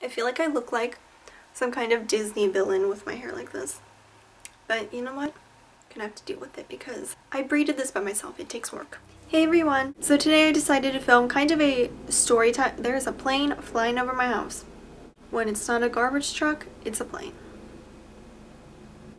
I feel like I look like some kind of Disney villain with my hair like this. But you know what? I'm gonna have to deal with it because I braided this by myself. It takes work. Hey everyone! So today I decided to film kind of a story time. There's a plane flying over my house. When it's not a garbage truck, it's a plane.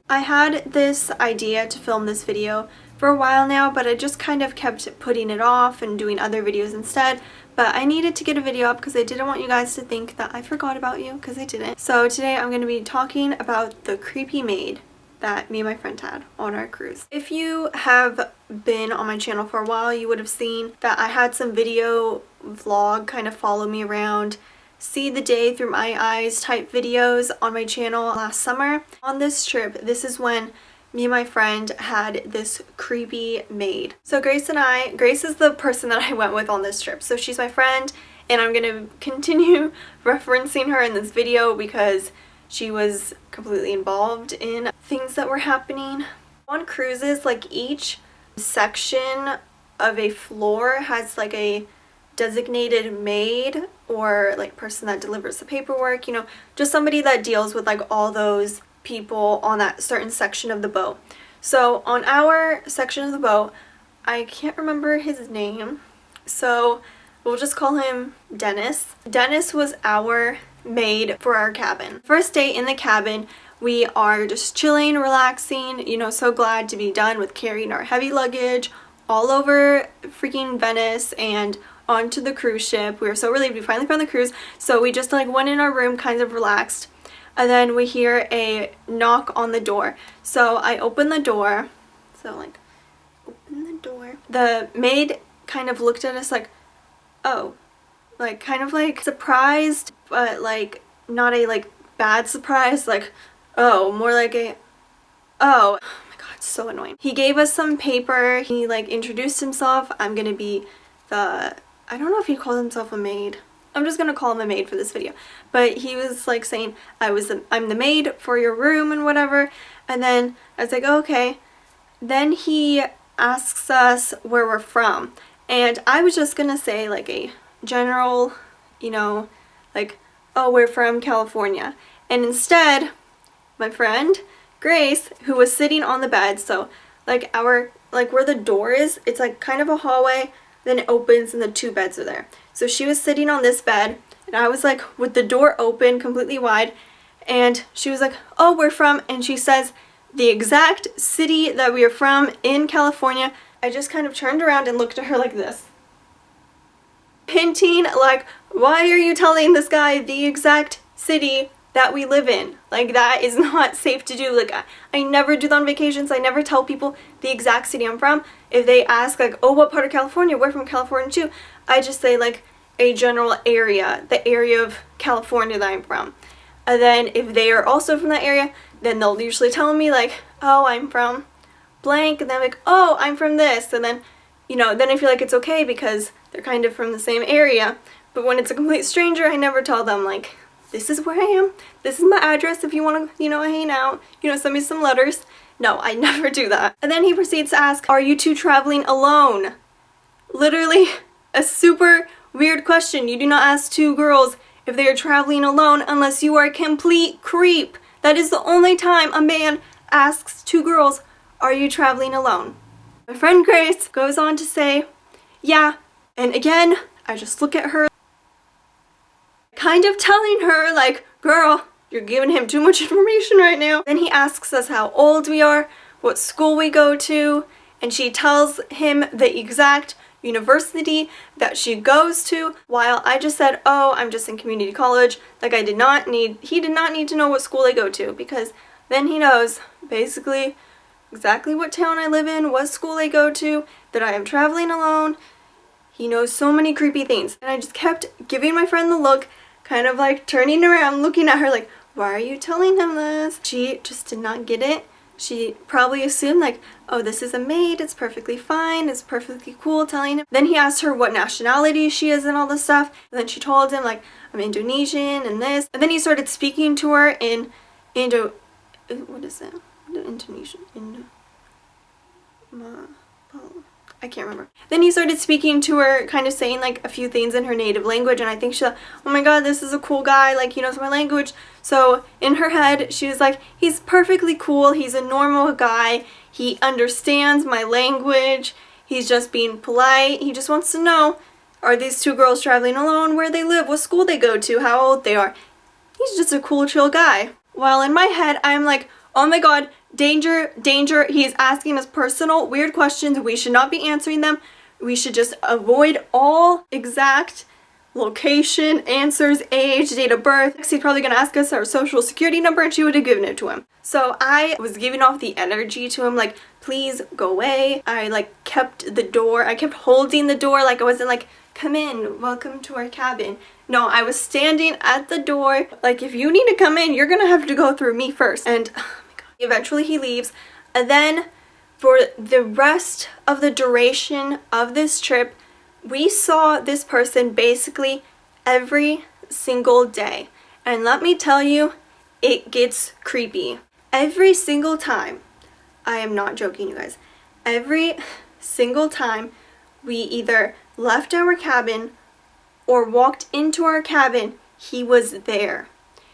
I had this idea to film this video for a while now, but I just kind of kept putting it off and doing other videos instead. But I needed to get a video up because I didn't want you guys to think that I forgot about you, because I didn't. So today I'm going to be talking about the creepy maid that me and my friend had on our cruise. If you have been on my channel for a while, you would have seen that I had some video vlog kind of follow me around, see the day through my eyes type videos on my channel last summer. On this trip, this is when me and my friend had this creepy maid. So Grace is the person that I went with on this trip. So she's my friend, and I'm gonna continue referencing her in this video because she was completely involved in things that were happening. On cruises, like each section of a floor has like a designated maid or like person that delivers the paperwork, you know, just somebody that deals with like all those people on that certain section of the boat. So on our section of the boat, I can't remember his name, so we'll just call him Dennis. Dennis was our maid for our cabin. First day in the cabin, we are just chilling, relaxing, you know, so glad to be done with carrying our heavy luggage all over freaking Venice and onto the cruise ship. We were so relieved we finally found the cruise, so we just like went in our room kind of relaxed, and then we hear a knock on the door. So I open the door, open the door. The maid kind of looked at us like, oh, like kind of like surprised, but like not a like bad surprise, like oh, more like a oh. Oh my god, so annoying. He gave us some paper, he like introduced himself. I'm gonna be the, I don't know if he called himself a maid. I'm just gonna call him a maid for this video. But he was like saying I'm the maid for your room and whatever. And then I was like, oh, okay. Then he asks us where we're from. And I was just gonna say like a general, you know, like, oh, we're from California. And instead, my friend Grace, who was sitting on the bed, so like where the door is, it's like kind of a hallway, then it opens and the two beds are there. So she was sitting on this bed, and I was like with the door open completely wide, and she was like, oh, we're from, and she says the exact city that we are from in California. I just kind of turned around and looked at her like this, hinting like, why are you telling this guy the exact city that we live in? Like, that is not safe to do. Like, I never do that on vacations. I never tell people the exact city I'm from. If they ask like, oh, what part of California? We're from California too. I just say like a general area, the area of California that I'm from. And then if they are also from that area, then they'll usually tell me like, oh, I'm from blank, and then like, oh, I'm from this. And then, you know, then I feel like it's okay because they're kind of from the same area. But when it's a complete stranger, I never tell them like, this is where I am, this is my address if you want to, you know, hang out, you know, send me some letters. No, I never do that. And then he proceeds to ask, are you two traveling alone? Literally a super weird question. You do not ask two girls if they are traveling alone unless you are a complete creep. That is the only time a man asks two girls, are you traveling alone? My friend Grace goes on to say, yeah. And again, I just look at her, kind of telling her like, girl, you're giving him too much information right now. Then he asks us how old we are, what school we go to, and she tells him the exact university that she goes to, while I just said, oh, I'm just in community college. Like, he did not need to know what school I go to, because then he knows basically exactly what town I live in, what school I go to, that I am traveling alone. He knows so many creepy things. And I just kept giving my friend the look, kind of like turning around, looking at her like, why are you telling him this? She just did not get it. She probably assumed like, oh, this is a maid, it's perfectly fine, it's perfectly cool telling him. Then he asked her what nationality she is and all this stuff. And then she told him like, I'm Indonesian and this. And then he started speaking to her in what is it? Indonesian. I can't remember. Then he started speaking to her, kind of saying like a few things in her native language, and I think she thought, oh my god, this is a cool guy, like he knows my language. So in her head, she was like, he's perfectly cool, he's a normal guy, he understands my language, he's just being polite, he just wants to know, are these two girls traveling alone, where they live, what school they go to, how old they are. He's just a cool, chill guy. While in my head, I'm like, oh my god, danger, danger, he's asking us personal, weird questions, we should not be answering them, we should just avoid all exact location, answers, age, date of birth. He's probably gonna ask us our social security number, and she would have given it to him. So I was giving off the energy to him, like, please go away. I like kept the door, I kept holding the door, like I wasn't like, come in, welcome to our cabin. No, I was standing at the door, like if you need to come in, you're gonna have to go through me first. And oh my god, eventually he leaves. And then for the rest of the duration of this trip, we saw this person basically every single day. And let me tell you, it gets creepy. Every single time, I am not joking you guys, every single time we either left our cabin or walked into our cabin, he was there.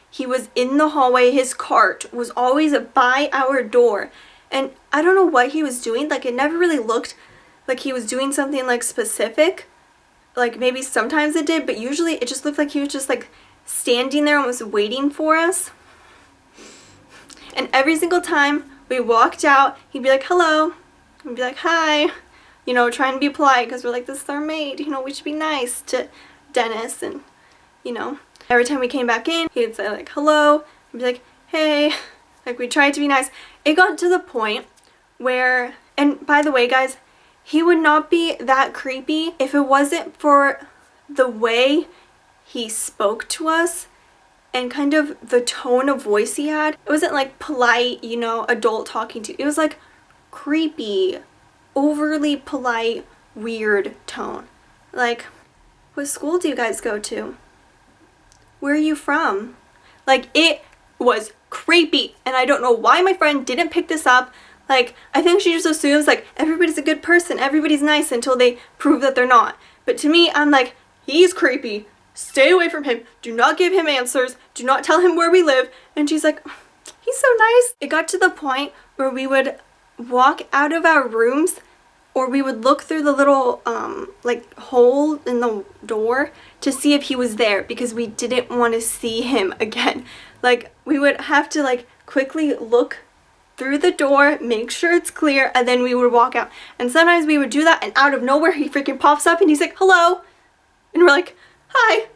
He was in the hallway, his cart was always by our door. And I don't know what he was doing, like it never really looked like he was doing something like specific. Like maybe sometimes it did, but usually it just looked like he was just like standing there and was waiting for us. And every single time we walked out, he'd be like, hello, we'd be like, hi, you know, trying to be polite because we're like, this is our maid, you know, we should be nice to Dennis. And you know, every time we came back in, he'd say like, hello, and be like, hey, like we tried to be nice. It got to the point where, and by the way guys, he would not be that creepy if it wasn't for the way he spoke to us and kind of the tone of voice he had. It wasn't like polite, you know, adult talking to. It was like creepy, overly polite, weird tone. Like, what school do you guys go to? Where are you from? Like, it was creepy, and I don't know why my friend didn't pick this up. Like, I think she just assumes like everybody's a good person, everybody's nice until they prove that they're not. But to me, I'm like, he's creepy, stay away from him, do not give him answers, do not tell him where we live. And she's like, he's so nice. It got to the point where we would walk out of our rooms, or we would look through the little like hole in the door to see if he was there, because we didn't want to see him again. Like, we would have to like quickly look through the door, make sure it's clear, and then we would walk out. And sometimes we would do that, and out of nowhere he freaking pops up and he's like, hello, and we're like, hi.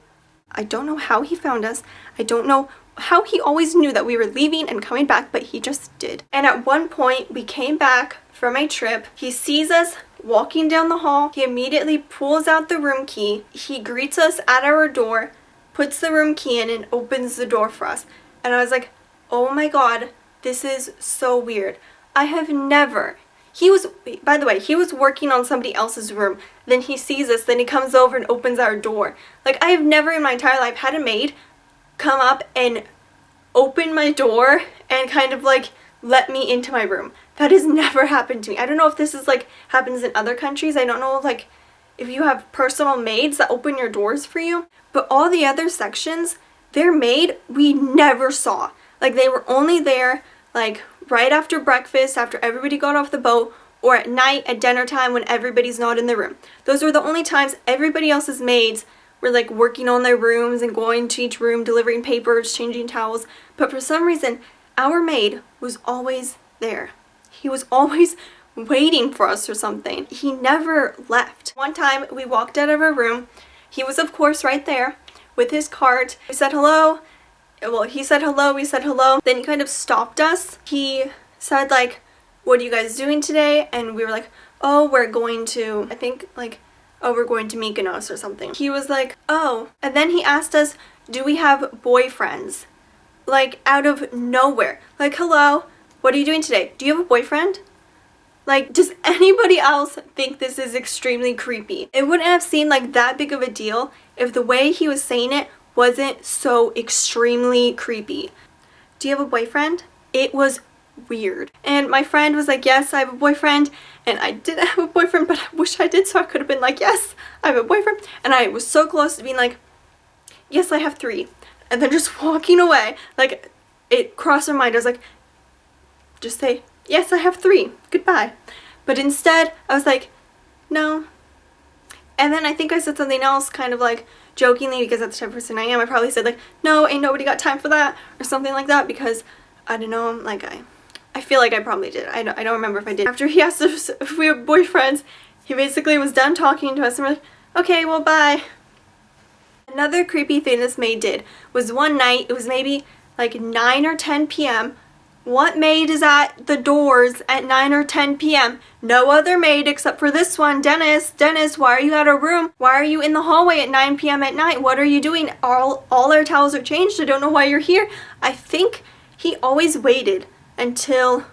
I don't know how he found us. I don't know how he always knew that we were leaving and coming back, but he just did. And at one point we came back from a trip, he sees us walking down the hall, he immediately pulls out the room key, he greets us at our door, puts the room key in, and opens the door for us. And I was like, oh my god, this is so weird. I have never, he was, by the way, he was working on somebody else's room, then he sees us, then he comes over and opens our door. Like, I have never in my entire life had a maid come up and open my door and kind of like let me into my room. That has never happened to me. I don't know if this is like happens in other countries. I don't know like if you have personal maids that open your doors for you, but all the other sections, their maid we never saw. Like, they were only there like right after breakfast, after everybody got off the boat, or at night at dinner time when everybody's not in the room. Those were the only times everybody else's maids were like working on their rooms and going to each room, delivering papers, changing towels. But for some reason, our maid was always there. He was always waiting for us or something. He never left. One time we walked out of our room. He was of course right there with his cart. We said hello. Well, he said hello, we said hello. Then he kind of stopped us. He said like, what are you guys doing today? And we were like, oh, we're going to, I think like, oh, we're going to Mykonos or something. He was like, oh. And then he asked us, do we have boyfriends? Like, out of nowhere. Like, hello, what are you doing today? Do you have a boyfriend? Like, does anybody else think this is extremely creepy? It wouldn't have seemed like that big of a deal if the way he was saying it wasn't so extremely creepy. Do you have a boyfriend? It was weird. And my friend was like, yes, I have a boyfriend. And I didn't have a boyfriend, but I wish I did, so I could have been like, yes, I have a boyfriend. And I was so close to being like, yes, I have 3. And then just walking away. Like, it crossed my mind. I was like, just say, yes, I have 3. Goodbye. But instead, I was like, no. And then I think I said something else kind of like jokingly, because that's the type of person I am. I probably said like, no, ain't nobody got time for that, or something like that, because I don't know, like I feel like I probably did. I don't remember if I did. After he asked us if we were boyfriends, he basically was done talking to us and we're like, okay, well, bye. Another creepy thing this maid did was one night, it was maybe like 9 or 10 p.m. What maid is at the doors at 9 or 10 p.m.? No other maid except for this one, Dennis. Dennis, why are you at our room? Why are you in the hallway at 9 p.m. at night? What are you doing? All our towels are changed. I don't know why you're here. I think he always waited until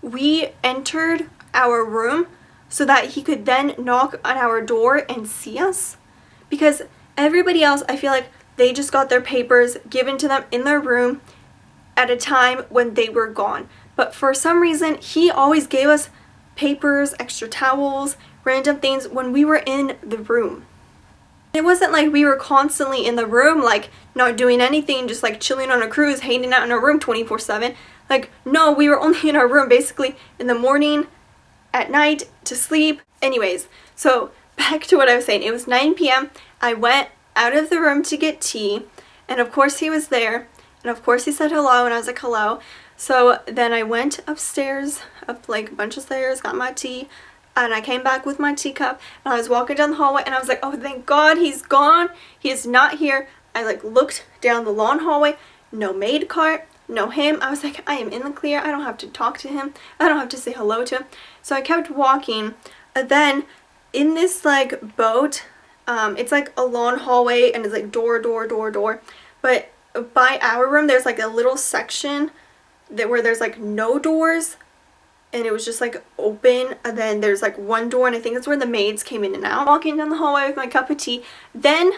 we entered our room so that he could then knock on our door and see us. Because everybody else, I feel like they just got their papers given to them in their room at a time when they were gone. But for some reason, he always gave us papers, extra towels, random things when we were in the room. It wasn't like we were constantly in the room, like not doing anything, just like chilling on a cruise, hanging out in our room 24/7. Like, no, we were only in our room basically in the morning, at night, to sleep. Anyways, so back to what I was saying. It was 9 p.m. I went out of the room to get tea, and of course he was there. And of course he said hello, and I was like, hello. So then I went upstairs, up like a bunch of stairs, got my tea, and I came back with my teacup, and I was walking down the hallway, and I was like, oh, thank God he's gone. He is not here. I like looked down the long hallway, no maid cart, no him. I was like, I am in the clear. I don't have to talk to him. I don't have to say hello to him. So I kept walking, and then in this like boat, it's like a long hallway, and it's like door, but by our room there's like a little section where there's like no doors, and it was just like open, and then there's like one door, and I think that's where the maids came in and out. Walking down the hallway with my cup of tea, then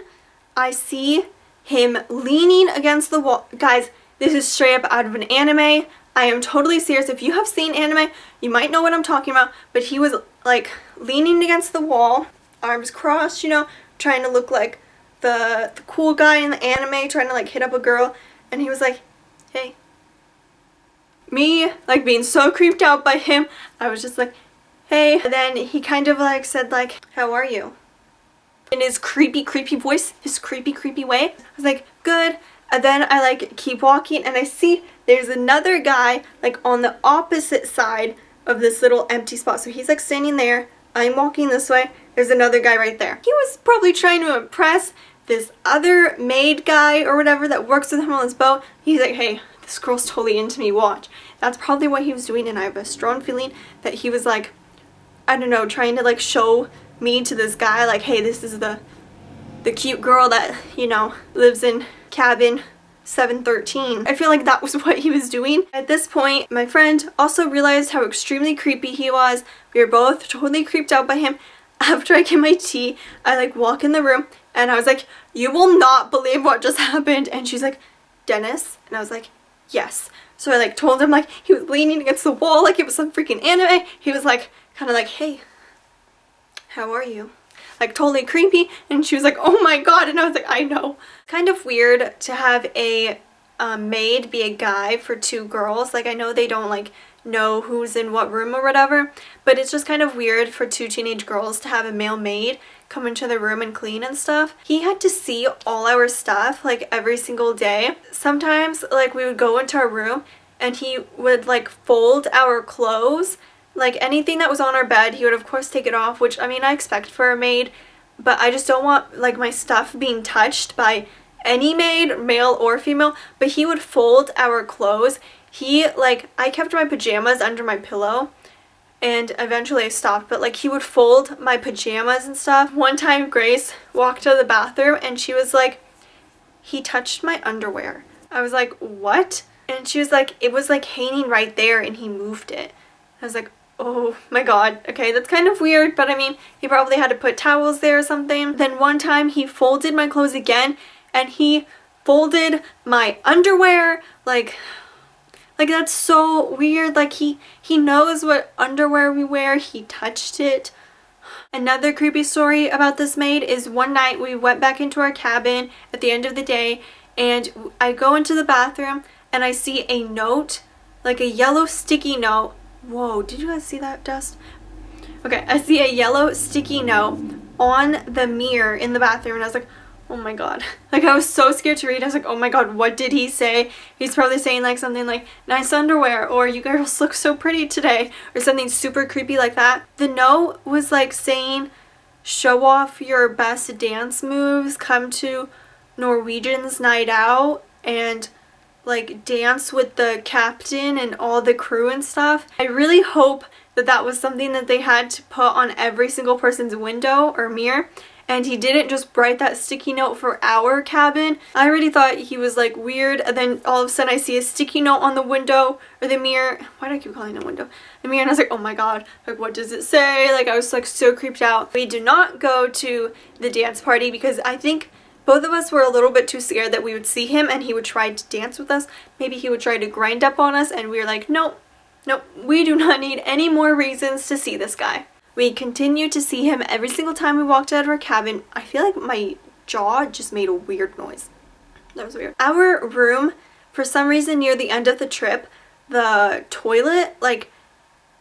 I see him leaning against the wall. Guys, this is straight up out of an anime. I am totally serious. If you have seen anime, you might know what I'm talking about. But he was like leaning against the wall, arms crossed, you know, trying to look like the cool guy in the anime, trying to like hit up a girl. And he was like, hey. Me like being so creeped out by him, I was just like, hey. And then he kind of like said like, how are you? In his creepy voice, his creepy way. I was like, good. And then I like keep walking, and I see there's another guy like on the opposite side of this little empty spot. So he's like standing there, I'm walking this way, there's another guy right there. He was probably trying to impress this other maid guy or whatever that works with him on this boat. He's like, hey, this girl's totally into me, watch. That's probably what he was doing, and I have a strong feeling that he was like, I don't know, trying to like show me to this guy, like, hey, this is the cute girl that, you know, lives in cabin 713. I feel like that was what he was doing. At this point, my friend also realized how extremely creepy he was. We were both totally creeped out by him. After I get my tea, I like walk in the room, and I was like, you will not believe what just happened. And she's like, Dennis? And I was like, yes. So I like told him, like, he was leaning against the wall like it was some freaking anime. He was like, kind of like, hey, how are you? Like totally creepy. And she was like, oh my God. And I was like, I know. Kind of weird to have a maid be a guy for 2 girls. Like, I know they don't like know who's in what room or whatever, but it's just kind of weird for 2 teenage girls to have a male maid come into the room and clean and stuff. He had to see all our stuff like every single day. Sometimes like we would go into our room and he would like fold our clothes, like anything that was on our bed he would of course take it off, which I mean I expect for a maid, but I just don't want like my stuff being touched by any maid, male or female. But he would fold our clothes. He like, I kept my pajamas under my pillow, and eventually I stopped, but like he would fold my pajamas and stuff. One time Grace walked to the bathroom and she was like, he touched my underwear. I was like, what? And she was like, it was like hanging right there and he moved it. I was like, oh my God, okay, that's kind of weird, but I mean, he probably had to put towels there or something. Then one time he folded my clothes again, and he folded my underwear, like Like, that's so weird. Like, he knows what underwear we wear. He touched it. Another creepy story about this maid is one night we went back into our cabin at the end of the day, and I go into the bathroom and I see a note, like a yellow sticky note. Whoa, did you guys see that, Dust? Okay, I see a yellow sticky note on the mirror in the bathroom, and I was like, oh my god. Like, I was so scared to read. I was like, oh my god, what did he say? He's probably saying like something like, nice underwear, or you girls look so pretty today, or something super creepy like that. The note was like saying, show off your best dance moves, come to Norwegian's night out, and like dance with the captain and all the crew and stuff. I really hope that that was something that they had to put on every single person's window or mirror, and he didn't just write that sticky note for our cabin. I already thought he was like weird, and then all of a sudden I see a sticky note on the window or the mirror. Why do I keep calling it a window? The mirror, and I was like, oh my god, like what does it say? Like, I was like so creeped out. We did not go to the dance party because I think both of us were a little bit too scared that we would see him and he would try to dance with us. Maybe he would try to grind up on us, and we were like, nope, we do not need any more reasons to see this guy. We continued to see him every single time we walked out of our cabin. I feel like my jaw just made a weird noise. That was weird. Our room, for some reason near the end of the trip, the toilet like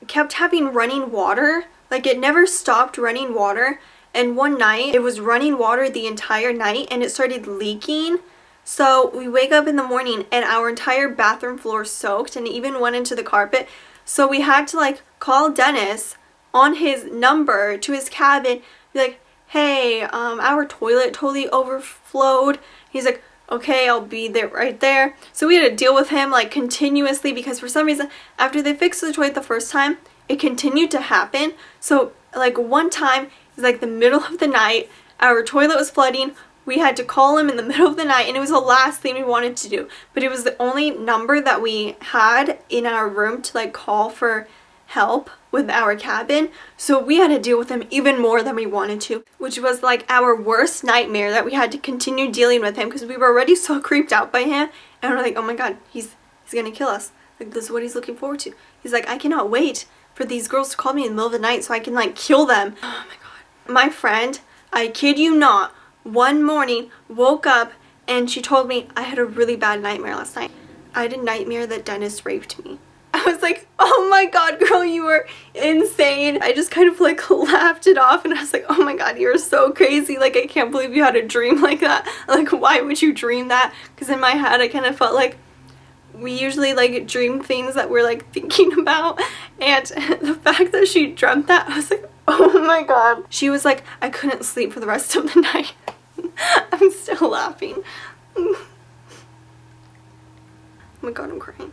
kept having running water. Like, it never stopped running water. And one night it was running water the entire night and it started leaking. So we wake up in the morning and our entire bathroom floor soaked and even went into the carpet. So we had to like call Dennis on his number to his cabin, be like, hey, our toilet totally overflowed. He's like, okay, I'll be there right there. So we had to deal with him like continuously because for some reason after they fixed the toilet the first time, it continued to happen. So like one time, it was like the middle of the night, our toilet was flooding. We had to call him in the middle of the night, and it was the last thing we wanted to do. But it was the only number that we had in our room to like call for help with our cabin. So we had to deal with him even more than we wanted to, which was like our worst nightmare, that we had to continue dealing with him because we were already so creeped out by him. And we're like, oh my god, he's gonna kill us. Like, this is what he's looking forward to. He's like, I cannot wait for these girls to call me in the middle of the night so I can like kill them. Oh my god. My friend, I kid you not, one morning woke up and she told me, I had a really bad nightmare last night. I had a nightmare that Dennis raped me. I was like, oh my god, girl, you were insane. I just kind of like laughed it off and I was like, oh my god, you're so crazy. Like, I can't believe you had a dream like that. Like, why would you dream that? Because in my head I kind of felt like we usually like dream things that we're like thinking about, and the fact that she dreamt that, I was like, oh my god. She was like, I couldn't sleep for the rest of the night. I'm still laughing. Oh my god, I'm crying.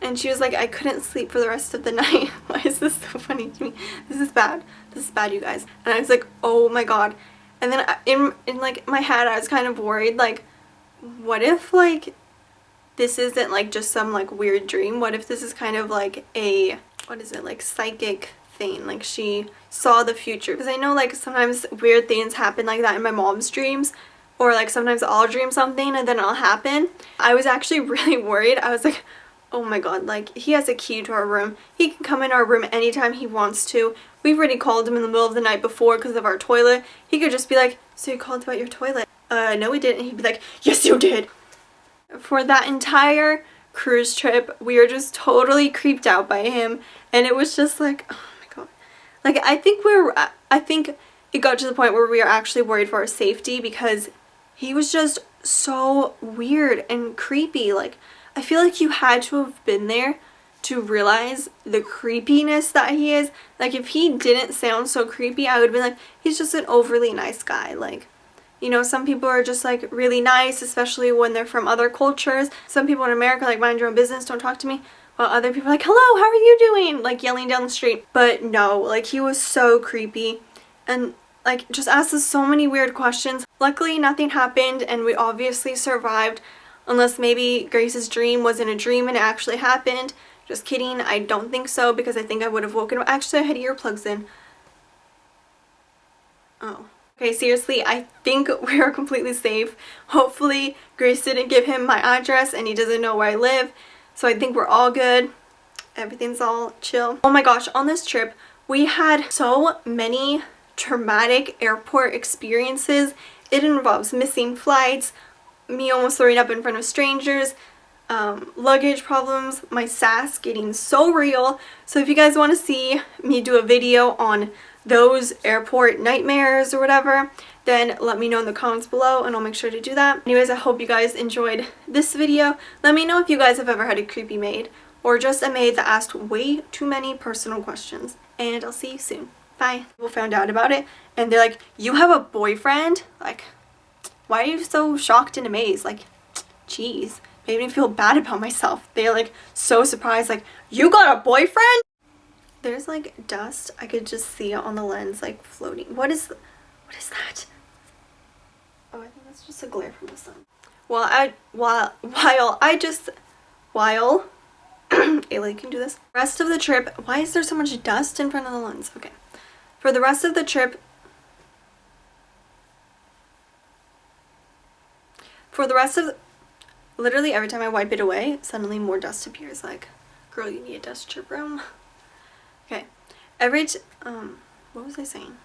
And she was like, I couldn't sleep for the rest of the night. Why is this so funny to me? This is bad. This is bad, you guys. And I was like, oh my god. And then in like my head, I was kind of worried, like, what if like this isn't like just some like weird dream? What if this is kind of like a, what is it, like psychic thing? Like she saw the future. Because I know like sometimes weird things happen like that in my mom's dreams. Or like sometimes I'll dream something and then it'll happen. I was actually really worried. I was like, oh my god, like, he has a key to our room. He can come in our room anytime he wants to. We've already called him in the middle of the night before because of our toilet. He could just be like, so you called about your toilet? No we didn't. And he'd be like, yes you did. For that entire cruise trip, we were just totally creeped out by him. And it was just like, oh my god. Like, I think it got to the point where we were actually worried for our safety because he was just so weird and creepy. Like, I feel like you had to have been there to realize the creepiness that he is. Like, if he didn't sound so creepy, I would have been like, he's just an overly nice guy. Like, you know, some people are just like really nice, especially when they're from other cultures. Some people in America, like, mind your own business, don't talk to me. While other people are like, hello, how are you doing? Like, yelling down the street. But no, like, he was so creepy and like just asked us so many weird questions. Luckily, nothing happened and we obviously survived. Unless maybe Grace's dream wasn't a dream and it actually happened. Just kidding, I don't think so because I think I would have woken up. Actually, I had earplugs in. Oh. Okay, seriously, I think we are completely safe. Hopefully, Grace didn't give him my address and he doesn't know where I live. So I think we're all good. Everything's all chill. Oh my gosh, on this trip, we had so many traumatic airport experiences. It involves missing flights, me almost throwing up in front of strangers, luggage problems, my sass getting so real. So if you guys want to see me do a video on those airport nightmares or whatever, then let me know in the comments below and I'll make sure to do that. Anyways, I hope you guys enjoyed this video. Let me know if you guys have ever had a creepy maid or just a maid that asked way too many personal questions. And I'll see you soon. Bye. People found out about it and they're like, you have a boyfriend? Like, why are you so shocked and amazed? Like, jeez. Made me feel bad about myself. They're like so surprised, like, you got a boyfriend? There's like dust. I could just see it on the lens like floating. What is that? Oh, I think that's just a glare from the sun. While Ayla can do this. Rest of the trip, why is there so much dust in front of the lens? Okay. For the rest of the trip, literally every time I wipe it away, suddenly more dust appears. Like, girl, you need a dust chip room. Okay. What was I saying?